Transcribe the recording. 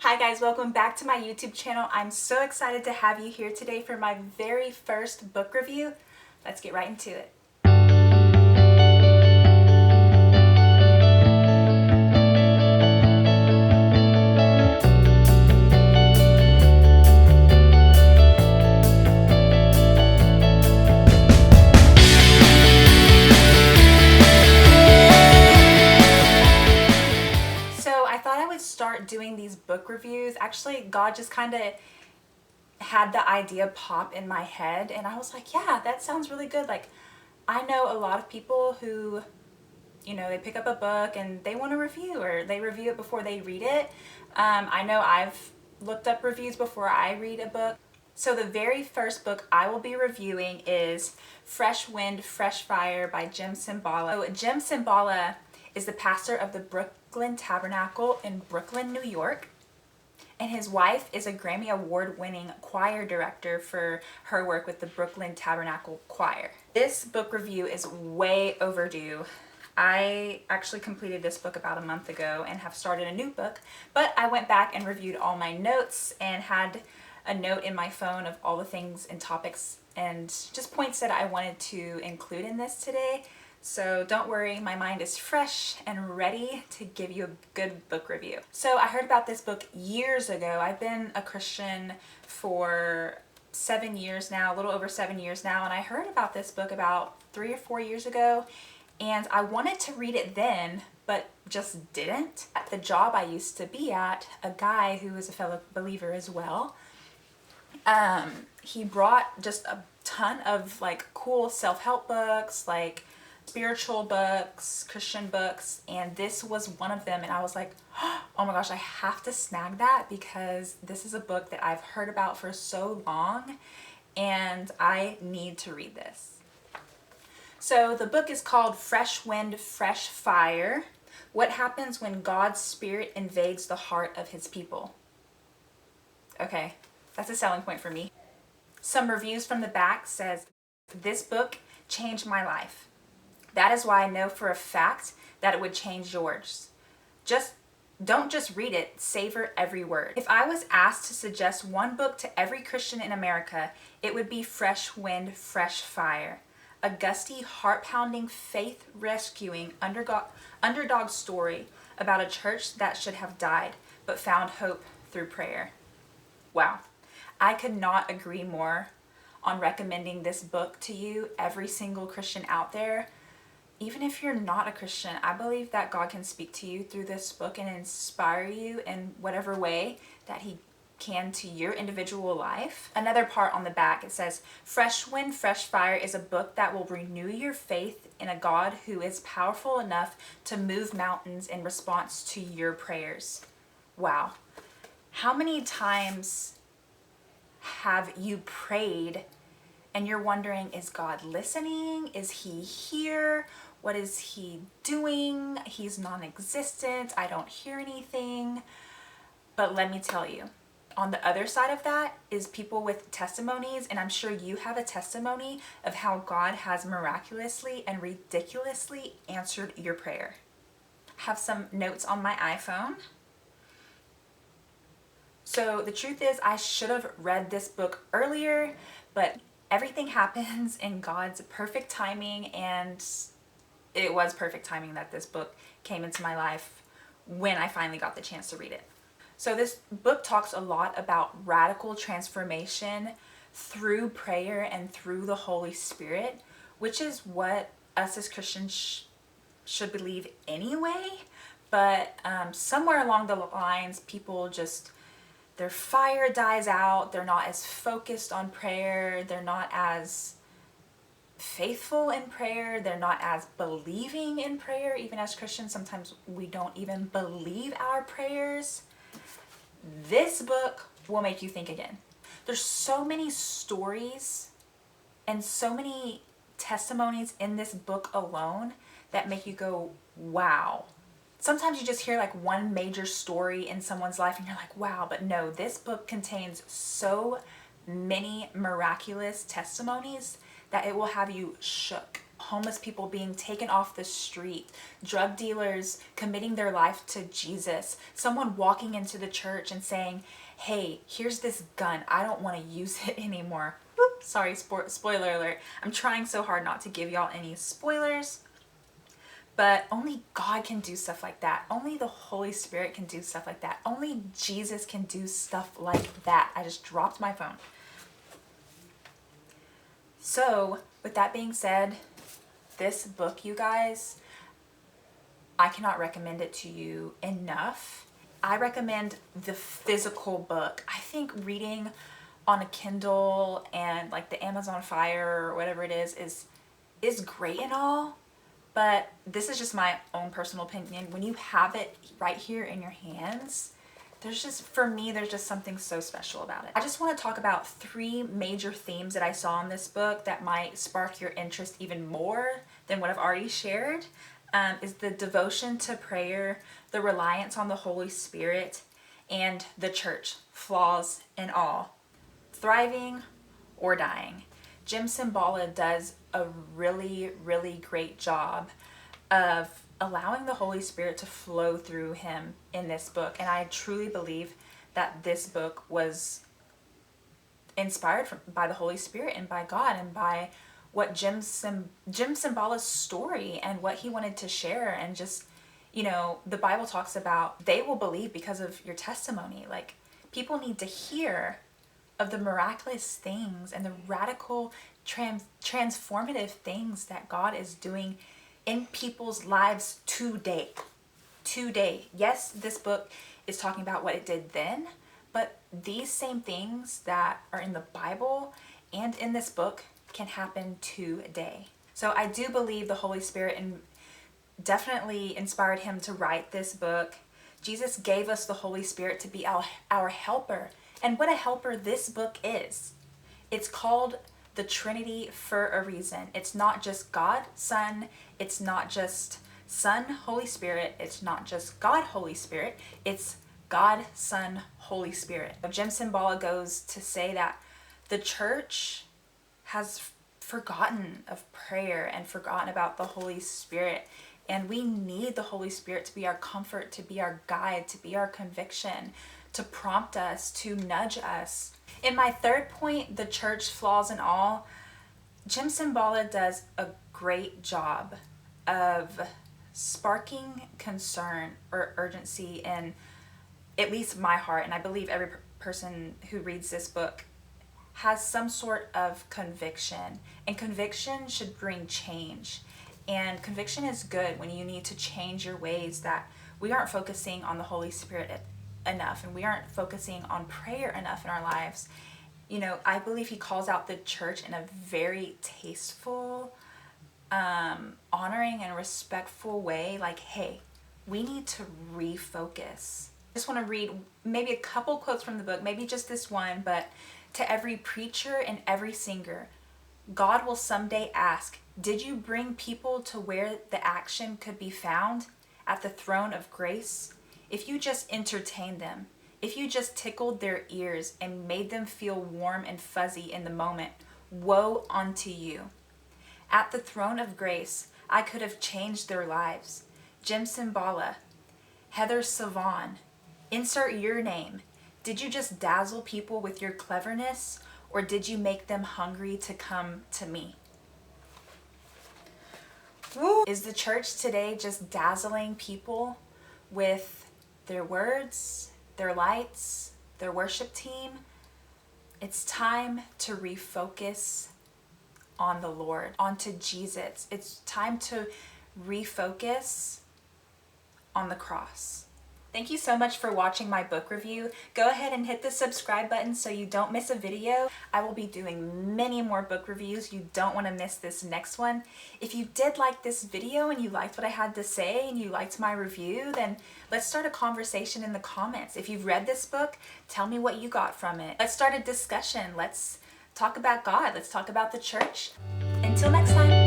Hi guys, welcome back to my YouTube channel. I'm so excited to have you here today for my very first book review. Let's get right into it. Start doing these book reviews. Actually, God just kind of had the idea pop in my head and I was like, yeah, that sounds really good. Like, I know a lot of people who, they pick up a book and they want to review, or they review it before they read it. I know I've looked up reviews before I read a book. So the very first book I will be reviewing is Fresh Wind, Fresh Fire by Jim Cymbala. So Jim Cymbala is the pastor of the Brooklyn Tabernacle in Brooklyn, New York. And his wife is a Grammy Award-winning choir director for her work with the Brooklyn Tabernacle Choir. This book review is way overdue. I actually completed this book about a month ago and have started a new book, but I went back and reviewed all my notes and had a note in my phone of all the things and topics and just points that I wanted to include in this today. So don't worry, my mind is fresh and ready to give you a good book review. So I heard about this book years ago. I've been a Christian for 7 years now, a little over 7 years now, and I heard about this book about 3 or 4 years ago, and I wanted to read it then, but just didn't. At the job I used to be at, a guy who is a fellow believer as well, he brought just a ton of like cool self-help books, like spiritual books, Christian books, and this was one of them, and I was like, oh my gosh, I have to snag that because this is a book that I've heard about for so long and I need to read this. So the book is called Fresh Wind, Fresh Fire: What Happens When God's Spirit Invades the Heart of His People. Okay, that's a selling point for me. Some reviews from the back says, this book changed my life. That is why I know for a fact that it would change yours. Don't just read it, savor every word. If I was asked to suggest one book to every Christian in America, it would be Fresh Wind, Fresh Fire. A gusty, heart-pounding, faith-rescuing underdog story about a church that should have died, but found hope through prayer. Wow. I could not agree more on recommending this book to you, every single Christian out there. Even if you're not a Christian, I believe that God can speak to you through this book and inspire you in whatever way that He can to your individual life. Another part on the back, it says, Fresh Wind, Fresh Fire is a book that will renew your faith in a God who is powerful enough to move mountains in response to your prayers. Wow. How many times have you prayed and you're wondering, is God listening? Is He here? What is He doing? He's non-existent. I don't hear anything. But let me tell you, on the other side of that is people with testimonies, and I'm sure you have a testimony of how God has miraculously and ridiculously answered your prayer. I have some notes on my iPhone. So the truth is, I should have read this book earlier, but everything happens in God's perfect timing, and it was perfect timing that this book came into my life when I finally got the chance to read it. So this book talks a lot about radical transformation through prayer and through the Holy Spirit, which is what us as Christians should believe anyway. But somewhere along the lines, people just, their fire dies out. They're not as focused on prayer. They're not as faithful in prayer. They're not as believing in prayer. Even as Christians, sometimes we don't even believe our prayers. This book will make you think again. There's so many stories and so many testimonies in this book alone that make you go, wow. Sometimes you just hear like one major story in someone's life and you're like, wow, but no, this book contains so many miraculous testimonies that it will have you shook. homeless people being taken off the street, drug dealers committing their life to Jesus, someone walking into the church and saying, hey, here's this gun, I don't want to use it anymore. Whoop, sorry, spoiler alert. I'm trying so hard not to give y'all any spoilers, but only God can do stuff like that. Only the Holy Spirit can do stuff like that. Only Jesus can do stuff like that. I just dropped my phone. So, with that being said, this book, you guys, I cannot recommend it to you enough. I recommend the physical book. I think reading on a Kindle and like the Amazon Fire or whatever it is great and all, but this is just my own personal opinion. When you have it right here in your hands, for me, there's just something so special about it. I just want to talk about 3 major themes that I saw in this book that might spark your interest even more than what I've already shared. Is the devotion to prayer, the reliance on the Holy Spirit, and the church, flaws and all. Thriving or dying. Jim Cymbala does a really, really great job of allowing the Holy Spirit to flow through him in this book. And I truly believe that this book was inspired by the Holy Spirit and by God and by what Jim Cymbala's story and what he wanted to share. And just, you know, the Bible talks about they will believe because of your testimony. Like, people need to hear of the miraculous things and the radical transformative things that God is doing in people's lives today. Yes, this book is talking about what it did then, but these same things that are in the Bible and in this book can happen today. So I do believe the Holy Spirit definitely inspired him to write this book. Jesus gave us the Holy Spirit to be our helper. And what a helper this book is. It's called the Trinity for a reason. It's not just God, Son. It's not just Son, Holy Spirit. It's not just God, Holy Spirit. It's God, Son, Holy Spirit. Jim Cymbala goes to say that the church has forgotten of prayer and forgotten about the Holy Spirit. And we need the Holy Spirit to be our comfort, to be our guide, to be our conviction, to prompt us, to nudge us. In my 3rd point, the church, flaws and all, Jim Cymbala does a great job of sparking concern or urgency in at least my heart, and I believe every person who reads this book has some sort of conviction, and conviction should bring change. And conviction is good when you need to change your ways, that we aren't focusing on the Holy Spirit enough and we aren't focusing on prayer enough in our lives. You know, I believe he calls out the church in a very tasteful, honoring and respectful way. Like, hey, we need to refocus. I just want to read maybe a couple quotes from the book, maybe just this one, but to every preacher and every singer, God will someday ask, did you bring people to where the action could be found? At the throne of grace? If you just entertained them, if you just tickled their ears and made them feel warm and fuzzy in the moment, woe unto you. At the throne of grace, I could have changed their lives. Jim Cymbala, Heather Savonne, insert your name. Did you just dazzle people with your cleverness, or did you make them hungry to come to me? Woo. Is the church today just dazzling people with their words, their lights, their worship team? It's time to refocus on the Lord, onto Jesus. It's time to refocus on the cross. Thank you so much for watching my book review. Go ahead and hit the subscribe button so you don't miss a video. I will be doing many more book reviews. You don't want to miss this next one. If you did like this video and you liked what I had to say and you liked my review, then let's start a conversation in the comments. If you've read this book, tell me what you got from it. Let's start a discussion. Let's talk about God. Let's talk about the church. Until next time.